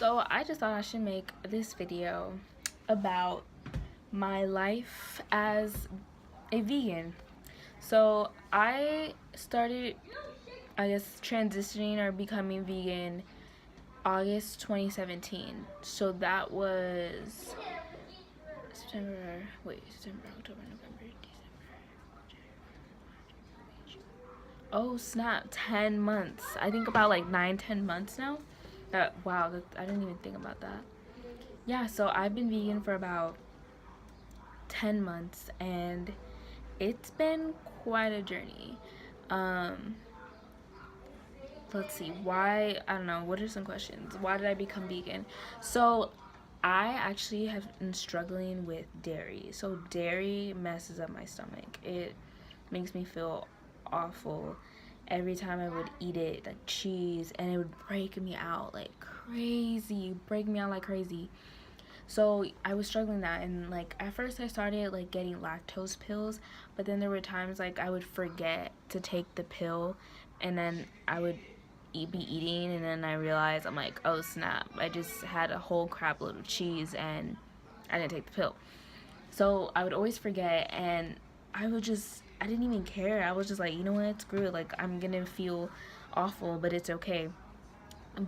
So I just thought I should make this video about my life as a vegan. So I started, I guess, transitioning or becoming vegan August 2017. So that was September, October, November, December. Oh snap, 10 months. I think about like 9-10 months now. Wow, I didn't even think about that. Yeah, so I've been vegan for about 10 months and it's been quite a journey. Um, let's see, why, I don't know, what are some questions? Why did I become vegan? So I actually have been struggling with dairy. So dairy messes up my stomach. It makes me feel awful every time I would eat it, like cheese, and it would break me out like crazy, So I was struggling that, and like at first I started like getting lactose pills, but then there were times like I would forget to take the pill, and then I would be eating, and then I realized, I'm like, oh snap, I just had a whole crap load of cheese and I didn't take the pill. So I would always forget, and I didn't even care. I was just like, you know what, screw it, like I'm gonna feel awful, but it's okay.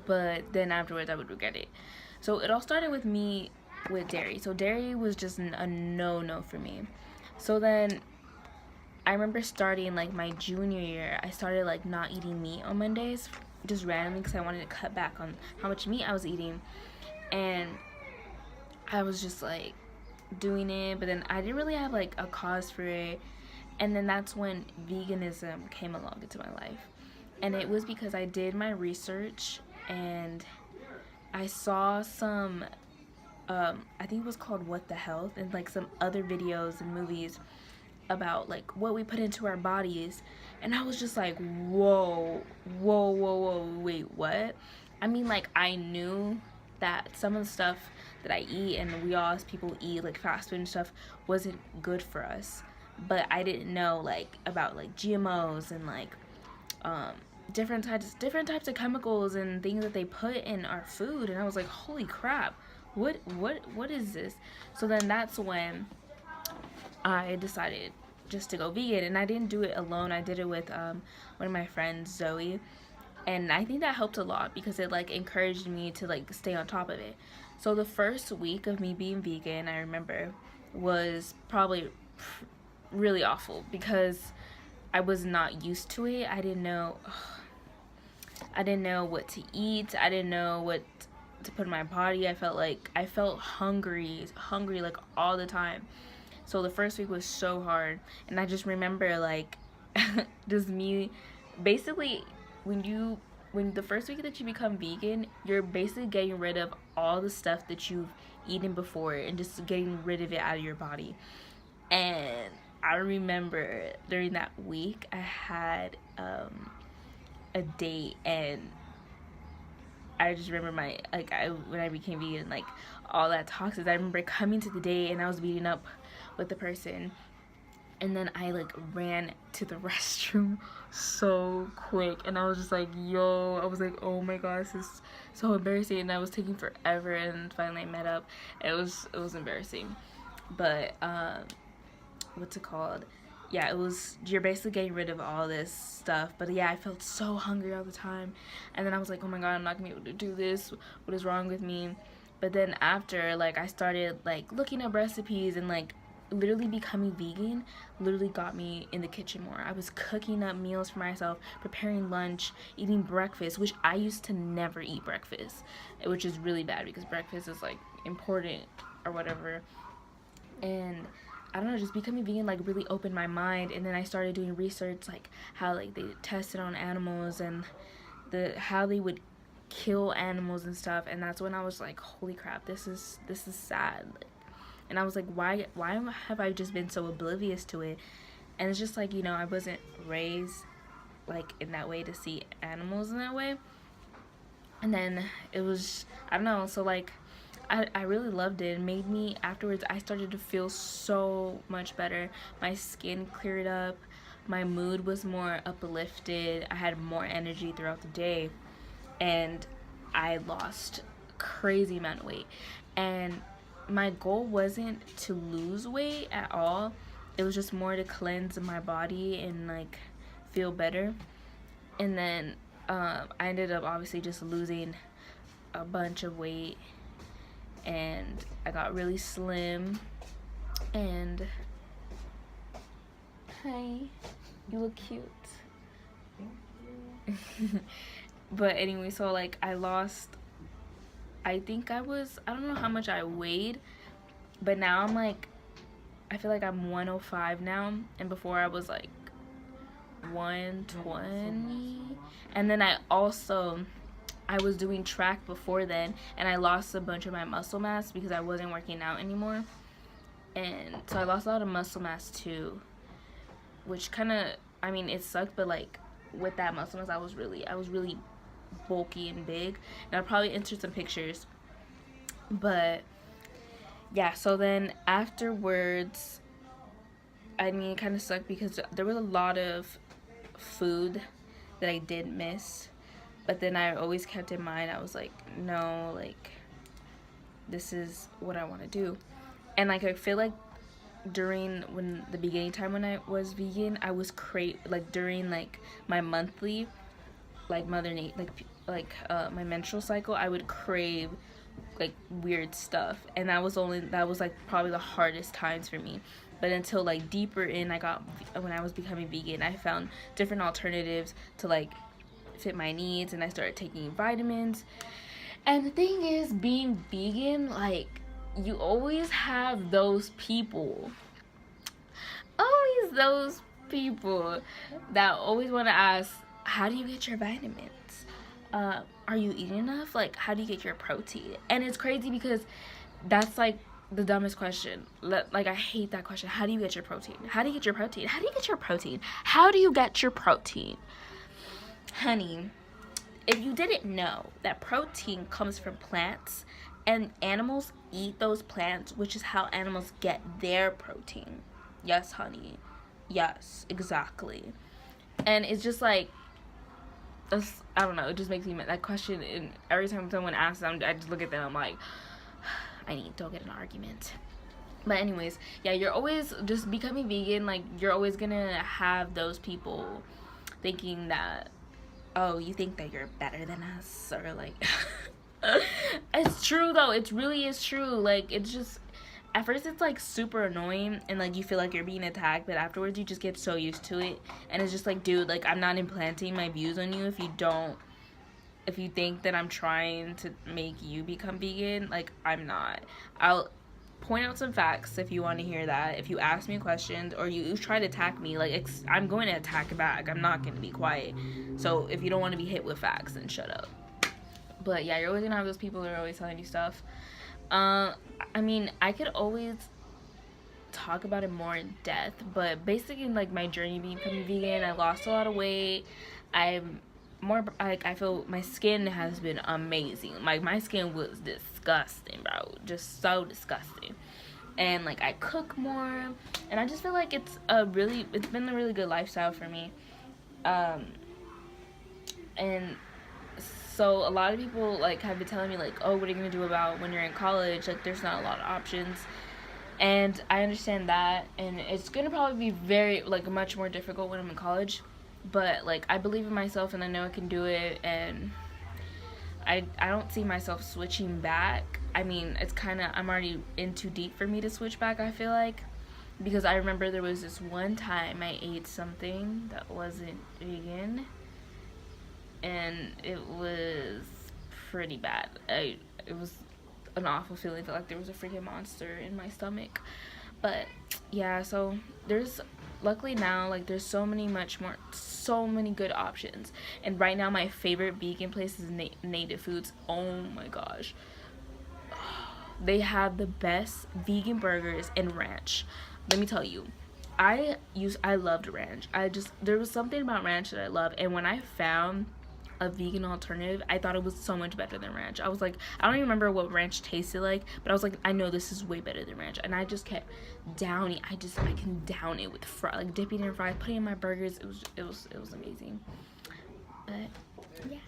But then afterwards I would regret it. So it all started with me with dairy. So dairy was just a no for me. So then I remember starting like my junior year, I started like not eating meat on Mondays, just randomly, because I wanted to cut back on how much meat I was eating. And I was just like doing it, but then I didn't really have like a cause for it. And then that's when veganism came along into my life. And it was because I did my research and I saw some I think it was called What the Health, and like some other videos and movies about like what we put into our bodies, and I was just like, whoa, wait, what? I mean, like, I knew that some of the stuff that I eat and we all as people eat, like fast food and stuff, wasn't good for us, but I didn't know like about like GMOs and like um different types of chemicals and things that they put in our food. And I was like, holy crap, what is this? So then that's when I decided just to go vegan, and I didn't do it alone. I did it with one of my friends, Zoe, and I think that helped a lot because it like encouraged me to like stay on top of it. So the first week of me being vegan, I remember, was probably really awful because I was not used to it. I didn't know what to eat. I didn't know what to put in my body. I felt hungry like all the time. So the first week was so hard, and I just remember like just me basically, when the first week that you become vegan, you're basically getting rid of all the stuff that you've eaten before and just getting rid of it out of your body. And I remember during that week I had a date, and I just remember when I became vegan, like all that toxins. I remember coming to the day and I was beating up with the person, and then I like ran to the restroom so quick, and I was just like, yo, I was like, oh my gosh, this is so embarrassing, and I was taking forever, and finally I met up. It was embarrassing, but what's it called? Yeah, you're basically getting rid of all this stuff. But yeah, I felt so hungry all the time, and then I was like, oh my god, I'm not gonna be able to do this, what is wrong with me? But then after, like, I started like looking up recipes, and like literally becoming vegan literally got me in the kitchen more. I was cooking up meals for myself, preparing lunch, eating breakfast, which I used to never eat breakfast, which is really bad because breakfast is like important or whatever. And I don't know, just becoming vegan like really opened my mind. And then I started doing research, like how like they tested on animals and how they would kill animals and stuff. And that's when I was like, holy crap, this is sad. And I was like, why have I just been so oblivious to it? And it's just like, I wasn't raised like in that way to see animals in that way. And then it was, I don't know, so like I really loved it. It made me, afterwards, I started to feel so much better. My skin cleared up. My mood was more uplifted. I had more energy throughout the day. And I lost crazy amount of weight. And my goal wasn't to lose weight at all. It was just more to cleanse my body and like feel better. And then I ended up obviously just losing a bunch of weight, and I got really slim. And hi, you look cute. But anyway, so like I lost, I think I don't know how much I weighed, but now I'm like, I feel like I'm 105 now, and before I was like 120. And then I was doing track before then, and I lost a bunch of my muscle mass because I wasn't working out anymore. And so I lost a lot of muscle mass too, which kind of, I mean, it sucked, but like with that muscle mass, I was really bulky and big, and I'll probably insert some pictures. But yeah, so then afterwards, I mean, it kind of sucked because there was a lot of food that I did miss, but then I always kept in mind, I was like, no, like this is what I want to do. And like I feel like during the beginning time when I was vegan, I was like during like my monthly, like my menstrual cycle, I would crave like weird stuff, and that was like probably the hardest times for me. But until like deeper in, when I was becoming vegan, I found different alternatives to like fit my needs, and I started taking vitamins. And the thing is, being vegan, like, you always have those people that always want to ask, how do you get your vitamins? Are you eating enough? Like, how do you get your protein? And it's crazy because that's like the dumbest question. Like, I hate that question. How do you get your protein? How do you get your protein? How do you get your protein? How do you get your protein? Honey, if you didn't know that protein comes from plants, and animals eat those plants, which is how animals get their protein. Yes, honey. Yes, exactly. And it's just like, I don't know, it just makes me mad. That question, and every time someone asks them, I just look at them, I'm like, I need to get an argument. But anyways, yeah, you're always just becoming vegan, like, you're always gonna have those people thinking that, oh, you think that you're better than us, or like, it's true though, it really is true. Like, it's just, at first it's like super annoying, and like you feel like you're being attacked, but afterwards you just get so used to it, and it's just like, dude, like, I'm not implanting my views on you if you think that I'm trying to make you become vegan. Like, I'm not. I'll point out some facts if you want to hear that. If you ask me questions or you try to attack me, like, I'm going to attack back. I'm not going to be quiet. So if you don't want to be hit with facts, then shut up. But yeah, you're always gonna have those people that are always telling you stuff. I mean, I could always talk about it more in depth, but basically, like, my journey becoming vegan, I lost a lot of weight. I'm more, like, I feel my skin has been amazing. Like, my skin was disgusting, bro, just so disgusting. And like, I cook more, and I just feel like it's been a really good lifestyle for me. And so a lot of people like have been telling me like, oh, what are you gonna do about when you're in college? Like, there's not a lot of options. And I understand that, and it's gonna probably be very, like, much more difficult when I'm in college. But like, I believe in myself, and I know I can do it, and I don't see myself switching back. I mean, it's kind of, I'm already in too deep for me to switch back, I feel like, because I remember there was this one time I ate something that wasn't vegan, and it was pretty bad. It was an awful feeling. I felt like there was a freaking monster in my stomach. But yeah, so luckily now, like, there's so many good options. And right now, my favorite vegan place is Native Foods. Oh my gosh, they have the best vegan burgers and ranch. Let me tell you, I loved ranch. There was something about ranch that I loved, and when I found a vegan alternative, I thought it was so much better than ranch. I was like, I don't even remember what ranch tasted like, but I was like, I know this is way better than ranch. And I just kept downing. I can down it with like dipping it in fries, putting it in my burgers. It was amazing. But yeah.